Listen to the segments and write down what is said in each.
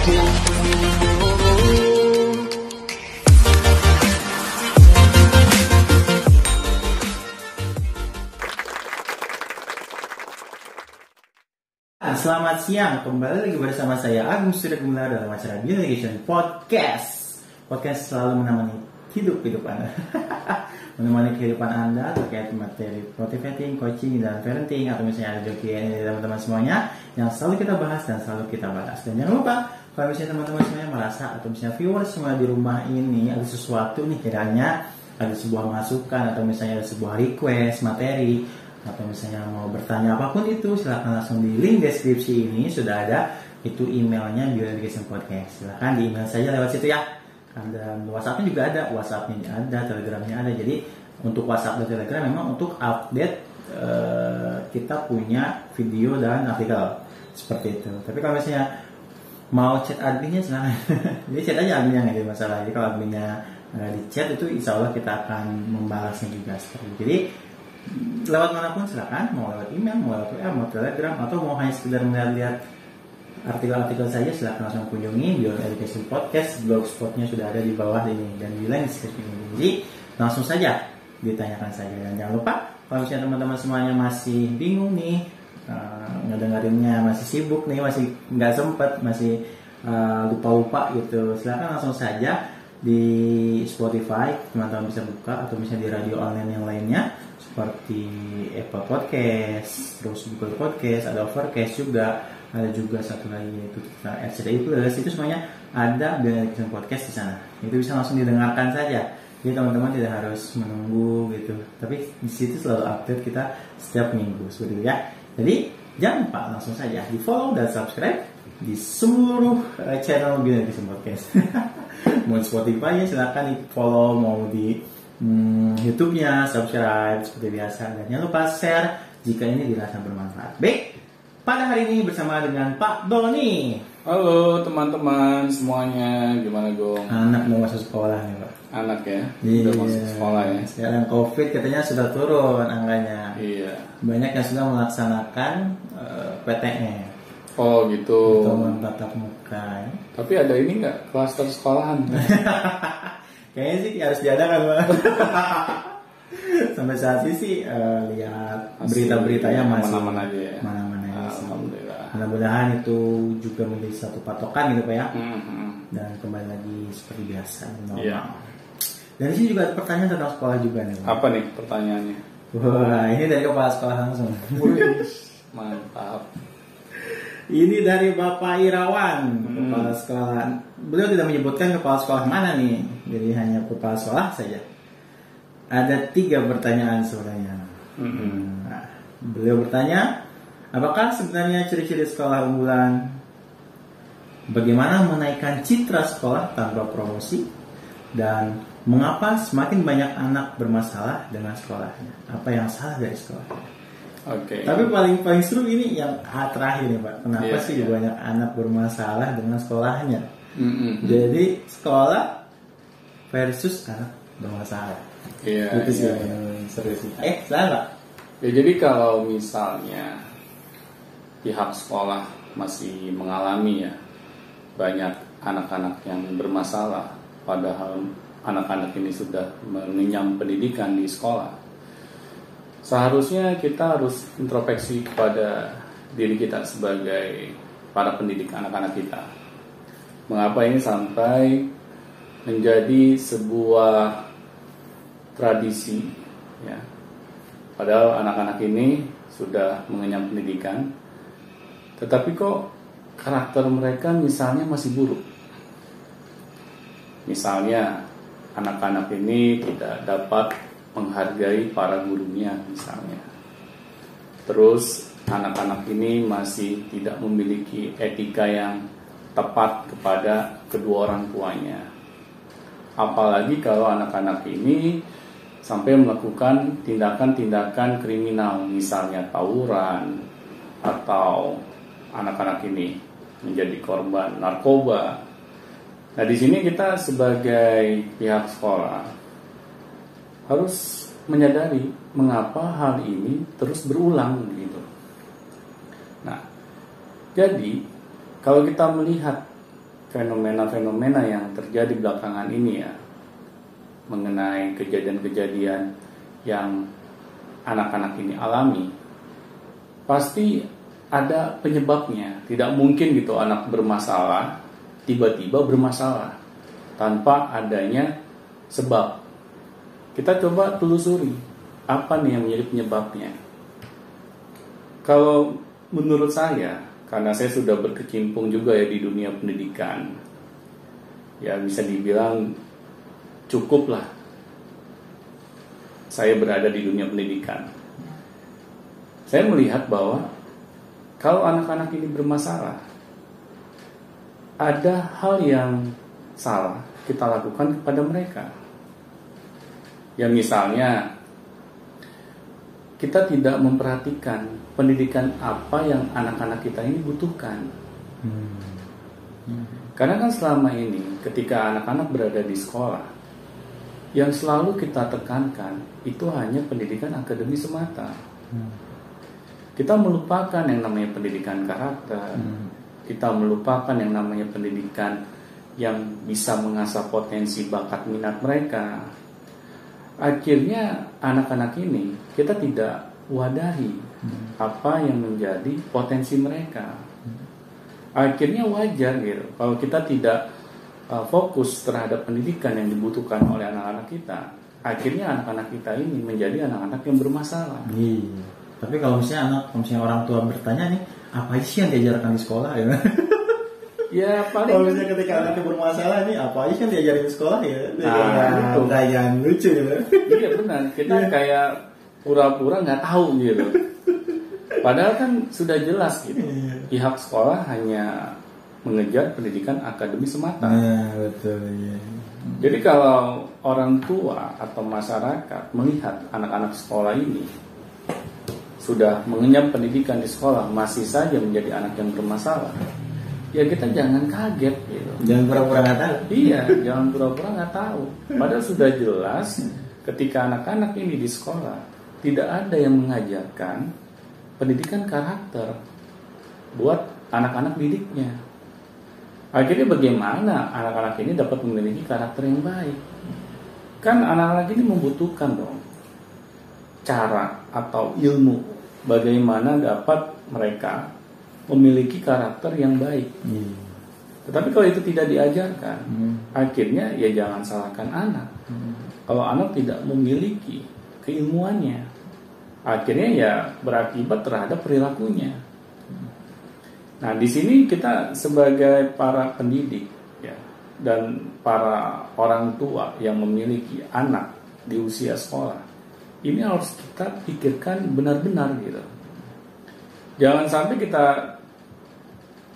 Selamat siang, kembali lagi bersama saya Agung Surya Gumelar dalam acara Beyond Education Podcast. Podcast selalu menemani hidup Anda. Menemani kehidupan Anda terkait materi motivating, coaching, dan parenting, atau misalnya ada joki dari teman-teman semuanya yang selalu kita bahas dan selalu kita bahas. Dan jangan lupa, kalau misalnya teman-teman semuanya merasa atau misalnya viewers semua di rumah ini ada sesuatu nih, kiranya ada sebuah masukan atau misalnya ada sebuah request materi, atau misalnya mau bertanya apapun itu, silahkan langsung di link deskripsi ini sudah ada itu emailnya Beyond Education Podcast. Silahkan di email saja lewat situ ya. Dan WhatsAppnya juga ada, WhatsAppnya ada, Telegramnya ada. Jadi untuk WhatsApp dan Telegram memang untuk update kita punya video dan artikel seperti itu. Tapi kalau misalnya mau chat adminnya silahkan. Jadi chat aja adminnya, nggak ada masalah. Jadi kalau adminnya di chat itu insya Allah kita akan membalasnya juga seperti itu. Jadi lewat manapun silakan, mau lewat email, mau lewat WA, mau Telegram, atau mau hanya sekedar melihat artikel-artikel saja, silakan langsung kunjungi Beyond Education Podcast. Blogspotnya sudah ada di bawah ini dan di link deskripsi ini. Jadi langsung saja ditanyakan saja. Dan jangan lupa, kalau misalnya teman-teman semuanya masih bingung nih, ngedengerinnya masih sibuk nih, masih nggak sempet, masih lupa-lupa gitu, silakan langsung saja di Spotify teman-teman bisa buka, atau misalnya di radio online yang lainnya seperti Apple Podcast, terus Google Podcast, ada Overcast juga, ada juga satu lagi yaitu RCTI Plus. Itu semuanya ada Beyond Education Podcast di sana. Itu bisa langsung didengarkan saja. Jadi teman-teman tidak harus menunggu gitu. Tapi di situ selalu update kita setiap minggu seperti itu ya. Jadi jangan lupa langsung saja di follow dan subscribe di seluruh channel Beyond Education Podcast. Mau Spotify ya silakan di follow, mau di YouTube-nya subscribe seperti biasa, dan jangan lupa share jika ini dirasa bermanfaat. Baik, pada hari ini bersama dengan Pak Doni. Halo teman-teman semuanya, gimana Gong? Anak mau masuk sekolah nih Pak. Anak ya? Iya. Udah masuk sekolah ya? Sekarang COVID katanya sudah turun angkanya. Iya. Banyak yang sudah melaksanakan PTM. Oh gitu. Pertemuan tatap muka. Tapi ada ini nggak, klaster sekolahan? Kayaknya sih harus diadakan Pak. Sampai saat ini sih lihat berita-beritanya masih mana-mana aja ya? Mana-mana aja sih. Alhamdulillah. Mudah-mudahan itu juga menjadi satu patokan gitu Pak ya. Mm-hmm. Dan kembali lagi seperti biasa normal. Iya. Dan di sini juga ada pertanyaan tentang sekolah juga nih Pak. Apa nih pertanyaannya? Wah, ini dari kepala sekolah langsung. Mantap. Ini dari Bapak Irawan, kepala sekolah. Beliau tidak menyebutkan kepala sekolah mana nih, jadi hanya kepala sekolah saja. Ada 3 pertanyaan sebenarnya. Nah, beliau bertanya, apakah sebenarnya ciri-ciri sekolah unggulan? Bagaimana menaikkan citra sekolah tanpa promosi? Dan mengapa semakin banyak anak bermasalah dengan sekolahnya? Apa yang salah dari sekolahnya? Oke. Tapi paling seru ini yang terakhir nih Pak. Kenapa sih banyak anak bermasalah dengan sekolahnya? Jadi sekolah versus anak bermasalah. Iya. Itu sih seru sih. Salah Pak? Ya jadi kalau misalnya pihak sekolah masih mengalami ya banyak anak-anak yang bermasalah, padahal anak-anak ini sudah mengenyam pendidikan di sekolah, seharusnya kita harus introspeksi kepada diri kita sebagai para pendidik anak-anak kita. Mengapa ini sampai menjadi sebuah tradisi ya? Padahal anak-anak ini sudah mengenyam pendidikan, tetapi kok karakter mereka misalnya masih buruk. Misalnya anak-anak ini tidak dapat menghargai para gurunya misalnya. Terus anak-anak ini masih tidak memiliki etika yang tepat kepada kedua orang tuanya. Apalagi kalau anak-anak ini sampai melakukan tindakan-tindakan kriminal, misalnya tawuran, atau anak-anak ini menjadi korban narkoba. Nah, di sini kita sebagai pihak sekolah harus menyadari mengapa hal ini terus berulang gitu. Nah, jadi kalau kita melihat fenomena-fenomena yang terjadi belakangan ini ya, mengenai kejadian-kejadian yang anak-anak ini alami, pasti ada penyebabnya. Tidak mungkin gitu anak bermasalah tiba-tiba bermasalah tanpa adanya sebab. Kita coba telusuri apa nih yang menjadi penyebabnya. Kalau menurut saya, karena saya sudah berkecimpung juga ya di dunia pendidikan, ya bisa dibilang cukuplah saya berada di dunia pendidikan. Saya melihat bahwa kalau anak-anak ini bermasalah, ada hal yang salah kita lakukan kepada mereka. Ya misalnya, kita tidak memperhatikan pendidikan apa yang anak-anak kita ini butuhkan. Karena kan selama ini ketika anak-anak berada di sekolah, yang selalu kita tekankan itu hanya pendidikan akademis semata. Kita melupakan yang namanya pendidikan karakter. Kita melupakan yang namanya pendidikan yang bisa mengasah potensi bakat minat mereka. Akhirnya anak-anak ini kita tidak wadahi apa yang menjadi potensi mereka. Akhirnya wajar gitu kalau kita tidak fokus terhadap pendidikan yang dibutuhkan oleh anak-anak kita. Akhirnya anak-anak kita ini menjadi anak-anak yang bermasalah. Iya. Tapi kalau misalnya orang tua bertanya nih, apa sih yang diajarkan di sekolah ya? Ya paling kalau misalnya ketika anaknya bermasalah nih, apa aja yang diajarin di sekolah ya? Itu kayak lucu gitu. Iya benar, kita kayak pura-pura nggak tahu gitu. Padahal kan sudah jelas gitu. Pihak sekolah hanya mengejar pendidikan akademis semata. Nah, betul ya. Jadi kalau orang tua atau masyarakat melihat anak-anak sekolah ini sudah mengenyam pendidikan di sekolah, masih saja menjadi anak yang bermasalah, ya kita jangan kaget gitu. Jangan pura-pura nggak tahu. Iya, jangan pura-pura nggak tahu. Padahal sudah jelas ketika anak-anak ini di sekolah tidak ada yang mengajarkan pendidikan karakter buat anak-anak didiknya. Akhirnya bagaimana anak-anak ini dapat memiliki karakter yang baik? Kan anak-anak ini membutuhkan dong cara atau ilmu bagaimana dapat mereka memiliki karakter yang baik. Tetapi kalau itu tidak diajarkan, akhirnya ya jangan salahkan anak. Kalau anak tidak memiliki keilmuannya, akhirnya ya berakibat terhadap perilakunya. Nah, di sini kita sebagai para pendidik ya, dan para orang tua yang memiliki anak di usia sekolah, ini harus kita pikirkan benar-benar gitu. Jangan sampai kita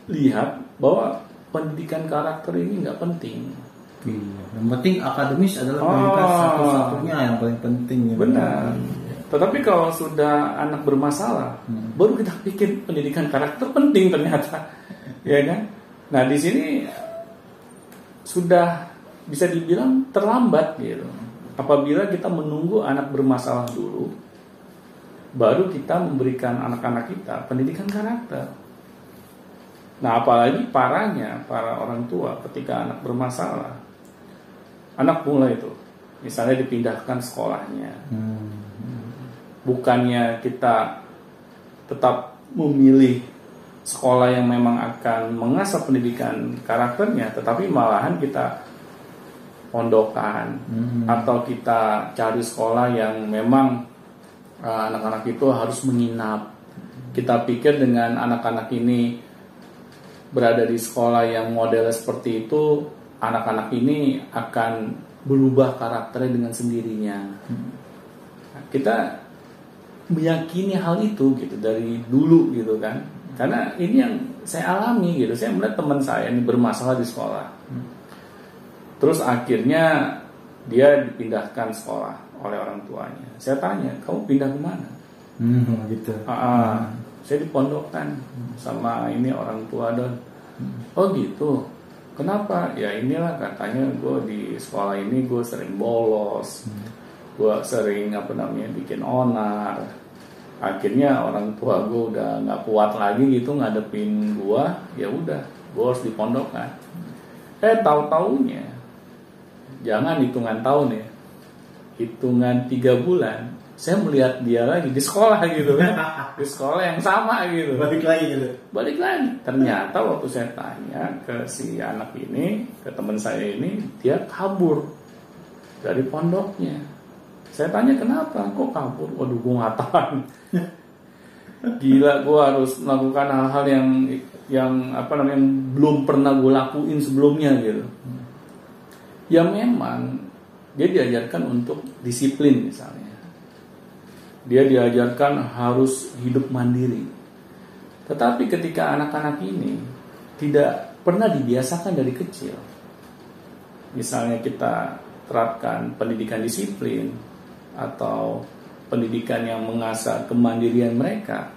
lihat bahwa pendidikan karakter ini nggak penting. Yang penting akademis adalah prioritas satu-satunya yang paling penting. Benar. Tetapi kalau sudah anak bermasalah, baru kita pikir pendidikan karakter penting ternyata, ya kan? Nah di sini sudah bisa dibilang terlambat gitu. Apabila kita menunggu anak bermasalah dulu, baru kita memberikan anak-anak kita pendidikan karakter. Nah apalagi parahnya para orang tua ketika anak bermasalah, anak mulai itu, misalnya dipindahkan sekolahnya. Bukannya kita tetap memilih sekolah yang memang akan mengasah pendidikan karakternya, tetapi malahan kita pondokan atau kita cari sekolah yang memang anak-anak itu harus menginap. Kita pikir dengan anak-anak ini berada di sekolah yang modelnya seperti itu, anak-anak ini akan berubah karakternya dengan sendirinya. Nah, kita meyakini hal itu gitu dari dulu gitu kan, karena ini yang saya alami gitu. Saya melihat teman saya ini bermasalah di sekolah, terus akhirnya dia dipindahkan sekolah oleh orang tuanya. Saya tanya, kamu pindah kemana? Gitu. Saya dipondokkan sama ini orang tua don. Oh gitu. Kenapa? Ya inilah katanya gue di sekolah ini gue sering bolos. Gue sering bikin onar. Akhirnya orang tua gue udah nggak kuat lagi gitu ngadepin gue, ya udah gue harus dipondokkan. Tahu-taunya, jangan hitungan tahun ya, hitungan 3 bulan, saya melihat dia lagi di sekolah gitu kan, di sekolah yang sama gitu. Balik lagi gitu. Balik lagi. Ternyata waktu saya tanya ke si anak ini, ke teman saya ini, dia kabur dari pondoknya. Saya tanya kenapa, kok kabur? Waduh, gue nggak tahu. Gila, gue harus melakukan hal-hal yang belum pernah gue lakuin sebelumnya gitu. Ya memang dia diajarkan untuk disiplin misalnya. Dia diajarkan harus hidup mandiri. Tetapi ketika anak-anak ini tidak pernah dibiasakan dari kecil, misalnya kita terapkan pendidikan disiplin atau pendidikan yang mengasah kemandirian mereka,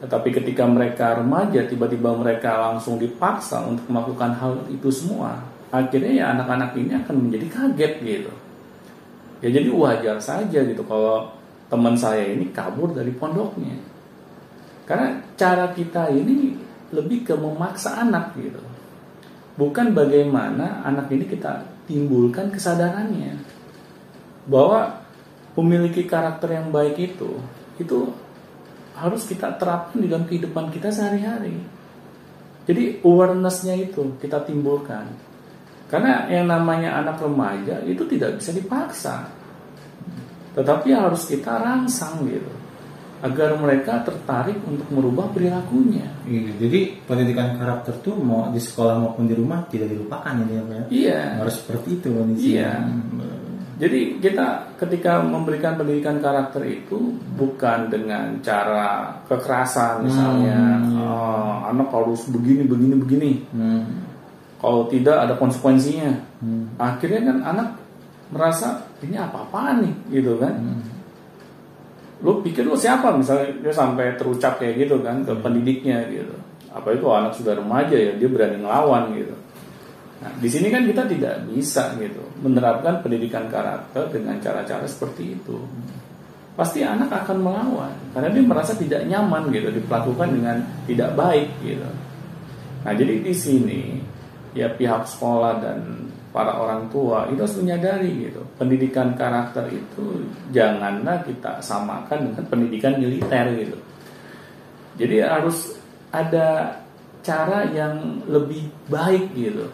tetapi ketika mereka remaja tiba-tiba mereka langsung dipaksa untuk melakukan hal itu semua, akhirnya ya anak-anak ini akan menjadi kaget gitu. Ya jadi wajar saja gitu kalau teman saya ini kabur dari pondoknya, karena cara kita ini lebih ke memaksa anak gitu, bukan bagaimana anak ini kita timbulkan kesadarannya bahwa memiliki karakter yang baik itu harus kita terapkan di dalam kehidupan kita sehari-hari. Jadi awareness-nya itu kita timbulkan. Karena yang namanya anak remaja itu tidak bisa dipaksa, tetapi harus kita rangsang gitu, agar mereka tertarik untuk merubah perilakunya. Jadi pendidikan karakter tuh mau di sekolah maupun di rumah tidak dilupakan ini ya Pak ya? Iya. Harus seperti itu kondisinya. Iya. Jadi kita ketika memberikan pendidikan karakter itu bukan dengan cara kekerasan misalnya, anak harus begini. Kalau tidak ada konsekuensinya. Akhirnya kan anak merasa ini apa-apaan nih gitu kan. Lu pikir lu siapa misalnya dia sampai terucap kayak gitu kan ke pendidiknya gitu. Apalagi kalau anak sudah remaja ya dia berani ngelawan gitu. Nah, di sini kan kita tidak bisa gitu menerapkan pendidikan karakter dengan cara-cara seperti itu. Pasti anak akan melawan karena dia merasa tidak nyaman gitu diperlakukan dengan tidak baik gitu. Nah, jadi di sini ya pihak sekolah dan para orang tua itu harus menyadari gitu, pendidikan karakter itu janganlah kita samakan dengan pendidikan militer gitu. Jadi harus ada cara yang lebih baik gitu.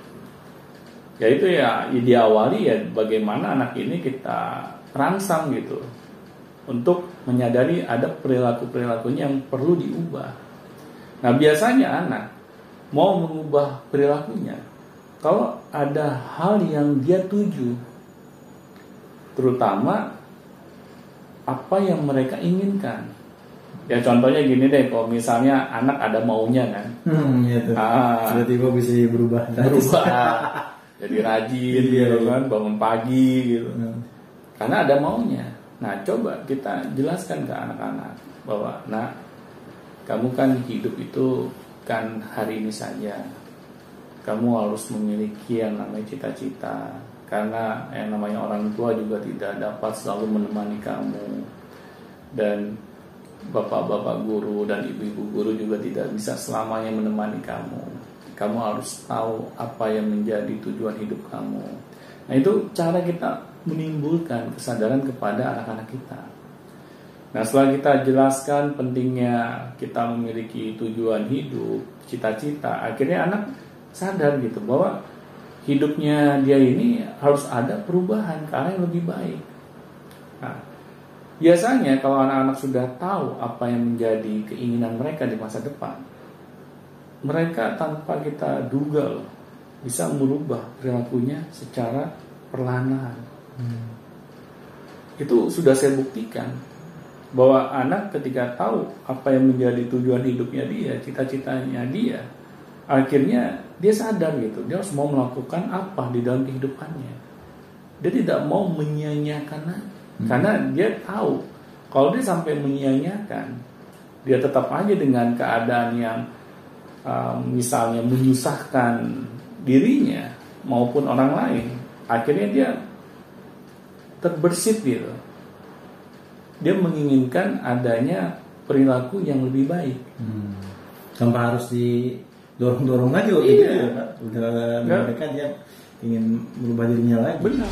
Yaitu ya diawali ya bagaimana anak ini kita rangsang gitu untuk menyadari ada perilaku-perilakunya yang perlu diubah. Nah biasanya anak mau mengubah perilakunya kalau ada hal yang dia tuju, terutama apa yang mereka inginkan. Ya contohnya gini deh, kalau misalnya anak ada maunya kan, gitu. Tiba-tiba bisa berubah. Jadi rajin gitu kan, bangun pagi gitu. Karena ada maunya. Nah, coba kita jelaskan ke anak-anak bahwa, nah, kamu kan hidup itu kan hari ini saja. Kamu harus memiliki yang namanya cita-cita. Karena yang namanya orang tua juga tidak dapat selalu menemani kamu. Dan bapak-bapak guru dan ibu-ibu guru juga tidak bisa selamanya menemani kamu. Kamu harus tahu apa yang menjadi tujuan hidup kamu. Nah itu cara kita menimbulkan kesadaran kepada anak-anak kita. Nah setelah kita jelaskan pentingnya kita memiliki tujuan hidup, cita-cita, akhirnya anak sadar gitu bahwa hidupnya dia ini harus ada perubahan ke arah yang lebih baik. Nah, biasanya kalau anak-anak sudah tahu apa yang menjadi keinginan mereka di masa depan, mereka tanpa kita duga bisa merubah perilakunya secara perlahan-lahan. Itu sudah saya buktikan bahwa anak ketika tahu apa yang menjadi tujuan hidupnya dia, cita-citanya dia, akhirnya dia sadar gitu, dia harus mau melakukan apa di dalam kehidupannya. Dia tidak mau menyia-nyiakan karena dia tahu kalau dia sampai menyia-nyiakan, dia tetap aja dengan keadaan yang misalnya menyusahkan dirinya maupun orang lain, akhirnya dia terbersit gitu. Dia menginginkan adanya perilaku yang lebih baik. Tanpa harus dorong aja waktu Iya. gitu ya Pak. Udah mereka dia ingin berubah dirinya lagi. Benar.